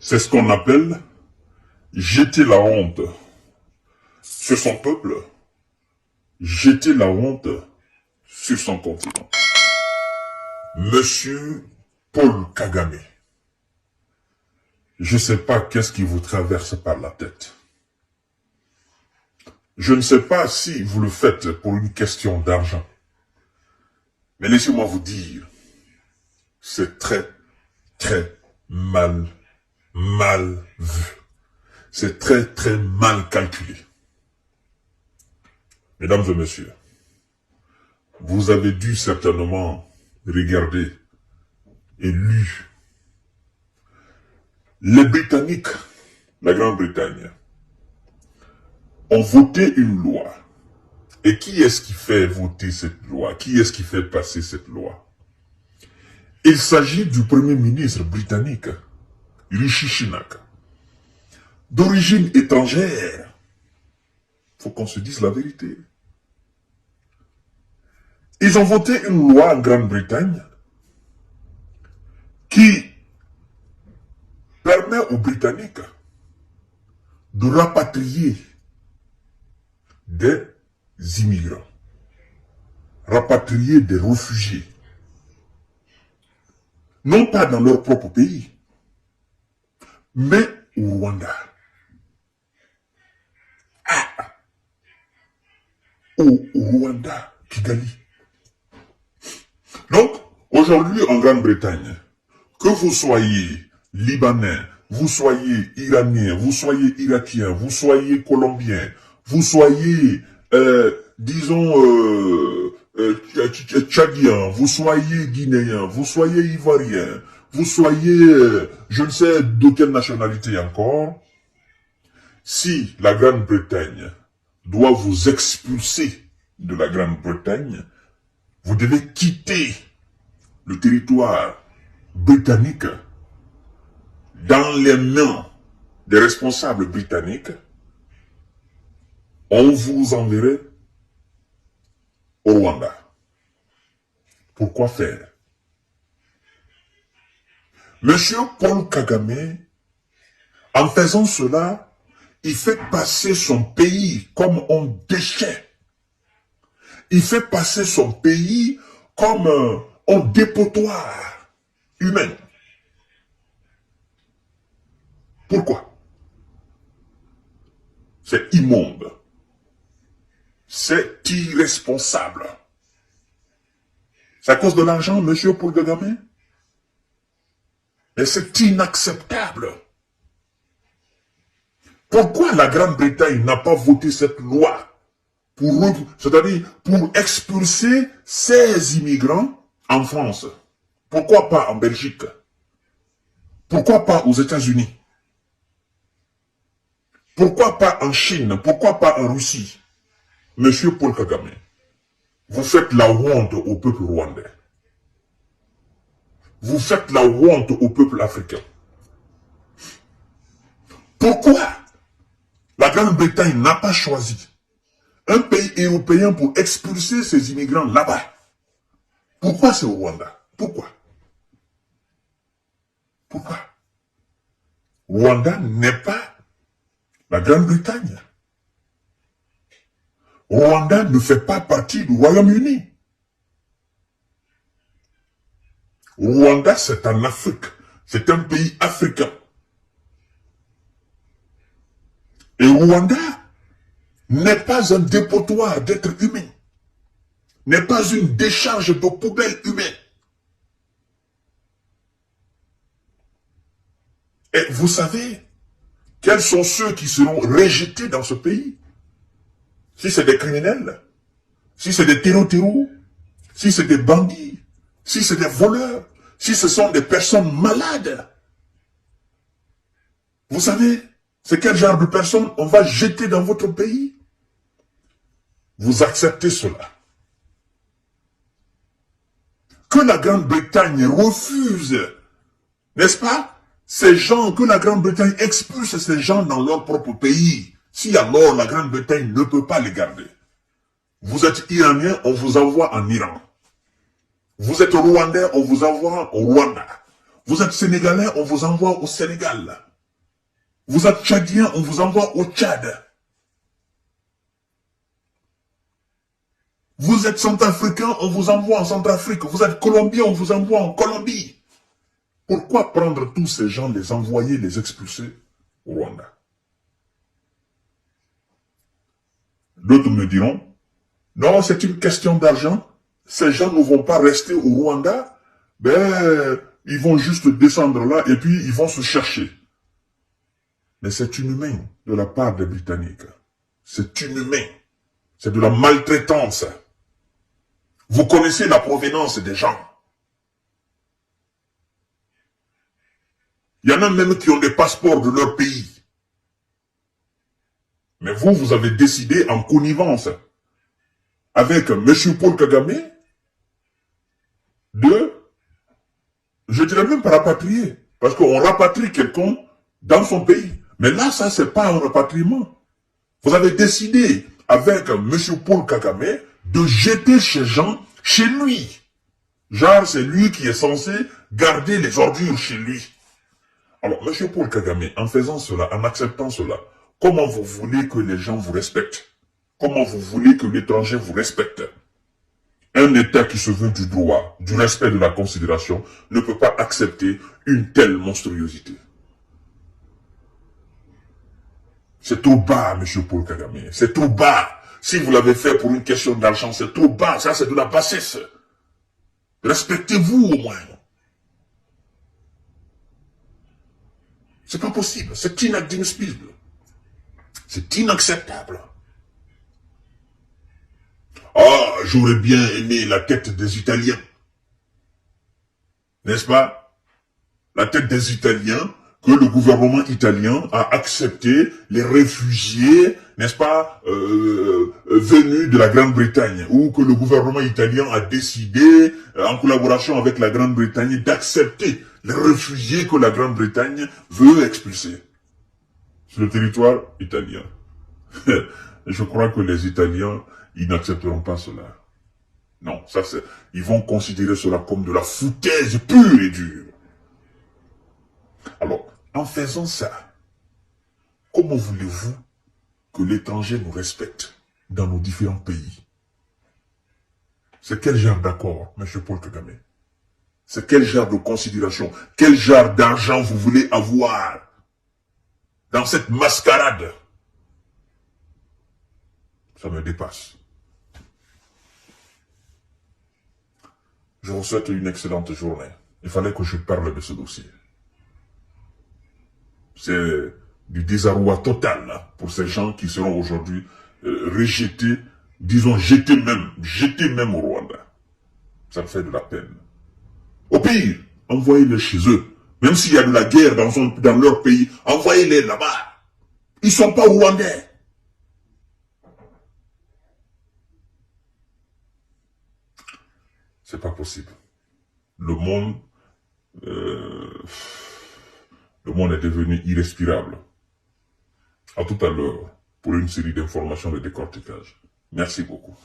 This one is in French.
C'est ce qu'on appelle jeter la honte sur son peuple, jeter la honte sur son continent. Monsieur Paul Kagame, je ne sais pas qu'est-ce qui vous traverse par la tête. Je ne sais pas si vous le faites pour une question d'argent. Mais laissez-moi vous dire, c'est très, très mal vu. C'est très, très mal calculé. Mesdames et messieurs, vous avez dû certainement regarder et lu. Les Britanniques, la Grande-Bretagne, ont voté une loi. Et qui est-ce qui fait voter cette loi? Qui est-ce qui fait passer cette loi? Il s'agit du Premier ministre britannique, Rishi Sunak, d'origine étrangère. Il faut qu'on se dise la vérité. Ils ont voté une loi en Grande-Bretagne qui permet aux Britanniques de rapatrier des immigrants, rapatrier des réfugiés, non pas dans leur propre pays, mais au Rwanda. Au Rwanda, Kigali. Donc, aujourd'hui en Grande-Bretagne, que vous soyez Libanais, vous soyez Iranien, vous soyez Irakien, vous soyez Colombien, vous soyez, Tchadien, vous soyez Guinéen, vous soyez Ivoirien, vous soyez, je ne sais de quelle nationalité encore, si la Grande-Bretagne doit vous expulser de la Grande-Bretagne, vous devez quitter le territoire britannique dans les mains des responsables britanniques. On vous enverrait au Rwanda. Pourquoi faire? Monsieur Paul Kagame, en faisant cela, il fait passer son pays comme un déchet. Il fait passer son pays comme un dépotoir humain. Pourquoi? C'est immonde. C'est irresponsable. C'est à cause de l'argent, monsieur Paul Kagame? Mais c'est inacceptable. Pourquoi la Grande-Bretagne n'a pas voté cette loi c'est-à-dire pour expulser ces immigrants en France? Pourquoi pas en Belgique? Pourquoi pas aux États-Unis? Pourquoi pas en Chine? Pourquoi pas en Russie? Monsieur Paul Kagame, vous faites la honte au peuple rwandais. Vous faites la honte au peuple africain. Pourquoi la Grande-Bretagne n'a pas choisi un pays européen pour expulser ces immigrants là-bas? Pourquoi c'est au Rwanda? Pourquoi? Pourquoi? Rwanda n'est pas la Grande-Bretagne. Rwanda ne fait pas partie du Royaume-Uni. Rwanda, c'est en Afrique. C'est un pays africain. Et Rwanda n'est pas un dépotoir d'êtres humains. N'est pas une décharge de poubelles humaines. Et vous savez, quels sont ceux qui seront rejetés dans ce pays? Si c'est des criminels, si c'est des terreaux, si c'est des bandits, si c'est des voleurs, si ce sont des personnes malades. Vous savez, c'est quel genre de personnes on va jeter dans votre pays? Vous acceptez cela. Que la Grande-Bretagne refuse, n'est-ce pas, ces gens, que la Grande-Bretagne expulse ces gens dans leur propre pays. Si alors la Grande-Bretagne ne peut pas les garder. Vous êtes Iranien, on vous envoie en Iran. Vous êtes Rwandais, on vous envoie au Rwanda. Vous êtes Sénégalais, on vous envoie au Sénégal. Vous êtes tchadien, on vous envoie au Tchad. Vous êtes centrafricain, on vous envoie en Centrafrique. Vous êtes colombien, on vous envoie en Colombie. Pourquoi prendre tous ces gens, les envoyer, les expulser au Rwanda? D'autres me diront, non, c'est une question d'argent. Ces gens ne vont pas rester au Rwanda. Ben, ils vont juste descendre là et puis ils vont se chercher. Mais c'est inhumain de la part des Britanniques. C'est inhumain. C'est de la maltraitance. Vous connaissez la provenance des gens. Il y en a même qui ont des passeports de leur pays. Mais vous, vous avez décidé en connivence avec M. Paul Kagame de, je dirais même pas rapatrier, parce qu'on rapatrie quelqu'un dans son pays. Mais là, ça, c'est pas un rapatriement. Vous avez décidé avec M. Paul Kagame de jeter ces gens chez lui. Genre, c'est lui qui est censé garder les ordures chez lui. Alors, M. Paul Kagame, en faisant cela, en acceptant cela, comment vous voulez que les gens vous respectent? Comment vous voulez que l'étranger vous respecte? Un État qui se veut du droit, du respect, de la considération, ne peut pas accepter une telle monstruosité. C'est trop bas, M. Paul Kagame. C'est trop bas. Si vous l'avez fait pour une question d'argent, c'est trop bas. Ça, c'est de la bassesse. Respectez-vous au moins. C'est pas possible. C'est inadmissible. C'est inacceptable. Ah, j'aurais bien aimé la tête des Italiens. N'est-ce pas? La tête des Italiens, que le gouvernement italien a accepté les réfugiés, n'est-ce pas, venus de la Grande-Bretagne, ou que le gouvernement italien a décidé, en collaboration avec la Grande-Bretagne, d'accepter les réfugiés que la Grande-Bretagne veut expulser sur le territoire italien. Je crois que les Italiens, ils n'accepteront pas cela. Non, ça c'est, ils vont considérer cela comme de la foutaise pure et dure. Alors, en faisant ça, comment voulez-vous que l'étranger nous respecte dans nos différents pays? C'est quel genre d'accord, M. Paul Kagame? C'est quel genre de considération? Quel genre d'argent vous voulez avoir dans cette mascarade? Ça me dépasse. Je vous souhaite une excellente journée. Il fallait que je parle de ce dossier. C'est du désarroi total là, pour ces gens qui seront aujourd'hui rejetés, disons jetés même au Rwanda. Ça me fait de la peine. Au pire, envoyez-les chez eux. Même s'il y a de la guerre dans leur pays, envoyez-les là-bas. Ils ne sont pas rwandais. C'est pas possible. Le monde est devenu irrespirable. À tout à l'heure pour une série d'informations de décortiquage. Merci beaucoup.